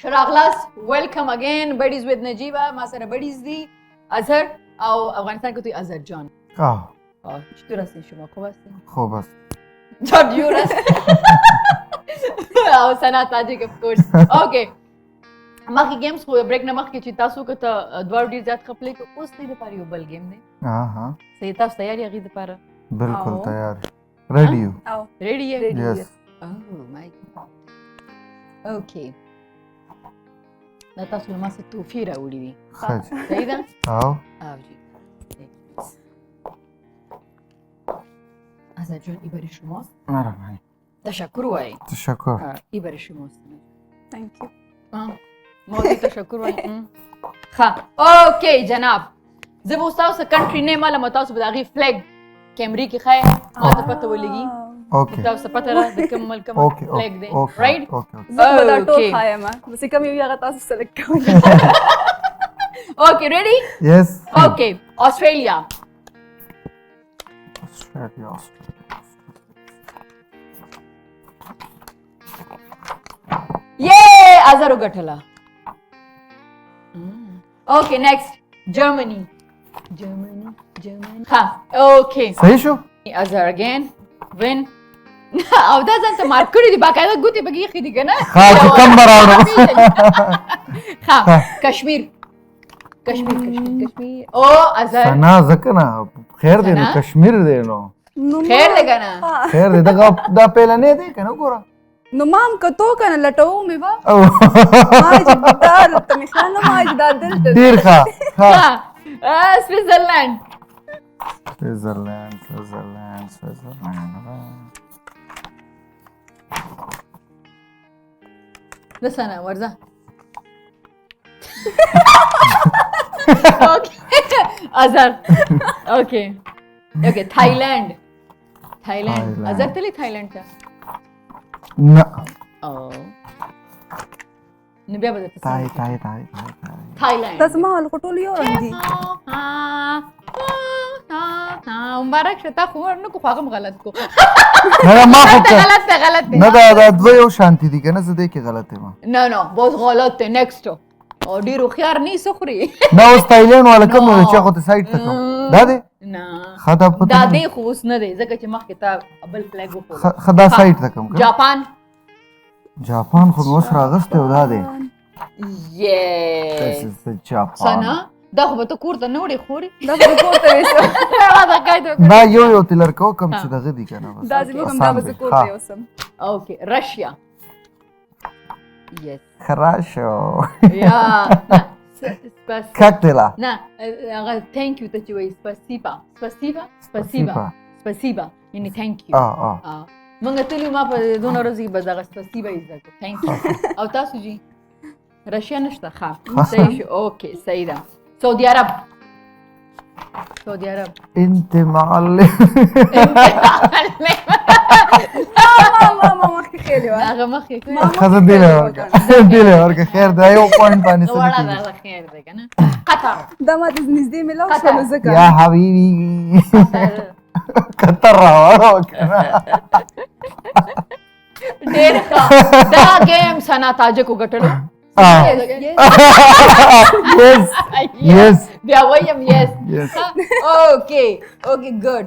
شراغلاس ویلکم اگین بډیز وذ نجیبه ما سره بډیز دي اظهر او افغانستان کې تو اظهر جان چطور هستی شما خوب هستی؟ خوب است جور است او سنا تاجک اف کورس اوکے مخکې گیمز خو بریک نه مخکې چې تاسو که ته دواړو ډېر زیات خپلې که اوس دې دپاره یو بل گیم دی صحیح تاسو تیار یې هغې دپاره بالکل تیار ریډي یو ریډي یې یس اوکې دا تاسو له ما څه توفي راوړي دي ښه صحیح ده او جی Azhar Khan ای برای شماست مهربانی تشکر وای تشکر ای برای شماست Thank you. موضوع تشکر وای ها اوکی جناب زه به تاسو کنټری نیم علم تاسو به دغه فلګ کیمرې کې خای ما ته پته ولګي اوکې تاسو پته را د کوم ملک فلګ دی رائټ زه به دا ټول خایم بس کوم یو هغه تاسو سلیکټ کوئ اوکې ریډي یس اوکې استرالیا یې ازر وګټله اوکې نیکسټ جرمني ها اوکې صحیح شو ازر اگین وین او دا ځان ته مارک کړي دي باقاعده ګوتې پکې ایښي دي که نه ها چې کم به راوړو ها کشمیر او ازر سنا ځکه نه خیر دی نو کشمیر دی نو خیر دی که نه خیر دی دغه دا پیلنې دی که نه ګوره نو ما هم کتو که نه لټوو مې به ما چې دا درته مې خیال نه ما چې دا دلته ډېر ښه سویټزرلینډ لسنه ورځه ازر اوکې تھایلینډ ازر تللی تھایلینډ ته نه نو بیا به درته تای تھایلینډ تاسو ما ول خو ټول یو رنګ دي مبارک شه تا خو نه کو هغه غلط کو نه ما خو غلط دی نه دا دوه یو شانتی دي که نه زه دې کې غلط یم نه بہت غلط دی نیکسټ او ډېر هوښیار نه سخري نه اوس تایلینډ والا کوم دی چې هغو ته سایډ ته کوم دا دی نه ښه دا پته دا دی خو اوس نه دی ځکه چې مخکې تا بل فلیګ وښود ښه دا سایډ ته کوم جاپان خو مې اوس راغستی او دا دی سنا دا خو به ته کور ته نه وړې خورې دا به کور ته ویسم دا یو تلر کو کوم چې دغه دي که نه دا زموږ هم دا به زه کور ته یوسم اوکې رشیا یس خراشو یا کاکتیلا نه هغه تhank you ته چې وایي spasiba یعنې thank you مونږ تلي ما په دونه ورځو کې به دغه spasiba یې زده کړو thank you او تاسو جی رشیا نشته ښه صحیح شو اوکې صحیح ده سعودي عرب انت معلم ما مخکې خیلې وه هغه مخکې ښځه دیلی ورکړه خیر دی یو پوینټ باندې څه نه وړه کېږي ده خیر دی که نه قطر دا ما ته نږدې میلاو شو نو ځکه یا حبیبي قطر راوړو که نه ډېر ښه دا ګیم سنا تاجک وګټلو yes بیا وایم yes اوکې ګډ